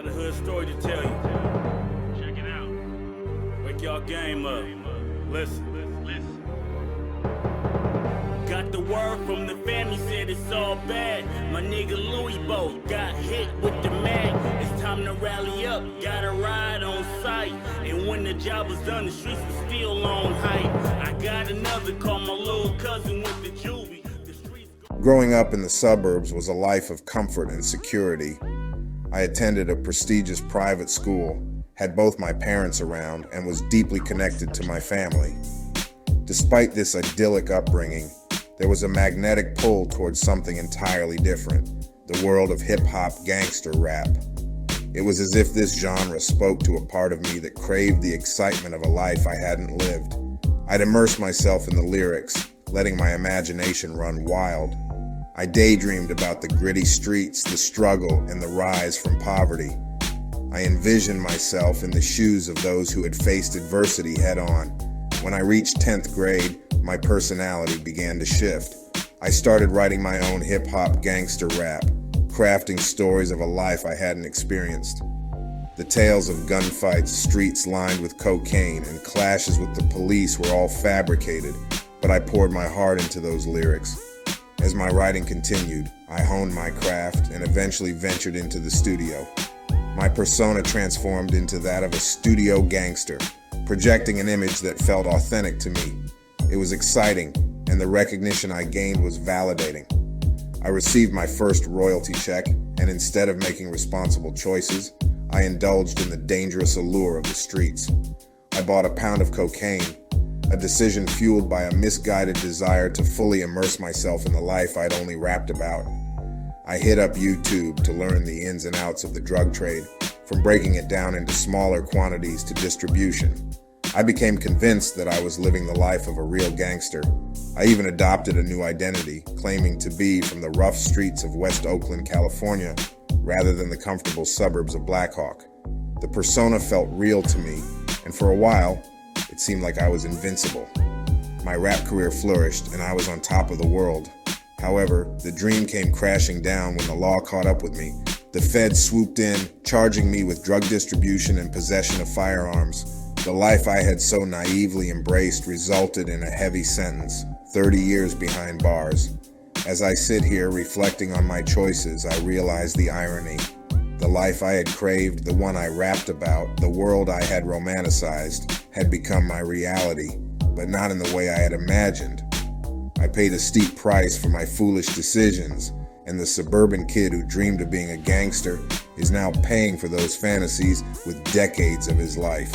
got a hood story to tell you. Check it out. Wake y'all game up. Listen. Got the word from the family, said it's all bad. My nigga Louis Bo got hit with the mag. It's time to rally up, gotta ride on sight. And when the job was done, the streets were still on hype. I got another call, my little cousin with the juvie. Growing up in the suburbs was a life of comfort and security. I attended a prestigious private school, had both my parents around, and was deeply connected to my family. Despite this idyllic upbringing, there was a magnetic pull towards something entirely different, the world of hip-hop gangster rap. It was as if this genre spoke to a part of me that craved the excitement of a life I hadn't lived. I'd immerse myself in the lyrics, letting my imagination run wild. I daydreamed about the gritty streets, the struggle, and the rise from poverty. I envisioned myself in the shoes of those who had faced adversity head-on. When I reached 10th grade, my personality began to shift. I started writing my own hip-hop gangster rap, crafting stories of a life I hadn't experienced. The tales of gunfights, streets lined with cocaine, and clashes with the police were all fabricated, but I poured my heart into those lyrics. As my writing continued, I honed my craft and eventually ventured into the studio. My persona transformed into that of a studio gangster, projecting an image that felt authentic to me. It was exciting, and the recognition I gained was validating. I received my first royalty check, and instead of making responsible choices, I indulged in the dangerous allure of the streets. I bought a pound of cocaine, a decision fueled by a misguided desire to fully immerse myself in the life I'd only rapped about. I hit up YouTube to learn the ins and outs of the drug trade, from breaking it down into smaller quantities to distribution. I became convinced that I was living the life of a real gangster. I even adopted a new identity, claiming to be from the rough streets of West Oakland, California, rather than the comfortable suburbs of Black Hawk. The persona felt real to me, and for a while, it seemed like I was invincible. My rap career flourished, and I was on top of the world. However, the dream came crashing down when the law caught up with me. The feds swooped in, charging me with drug distribution and possession of firearms. The life I had so naively embraced resulted in a heavy sentence, 30 years behind bars. As I sit here reflecting on my choices, I realize the irony. The life I had craved, the one I rapped about, the world I had romanticized, had become my reality, but not in the way I had imagined. I paid a steep price for my foolish decisions, and the suburban kid who dreamed of being a gangster is now paying for those fantasies with decades of his life.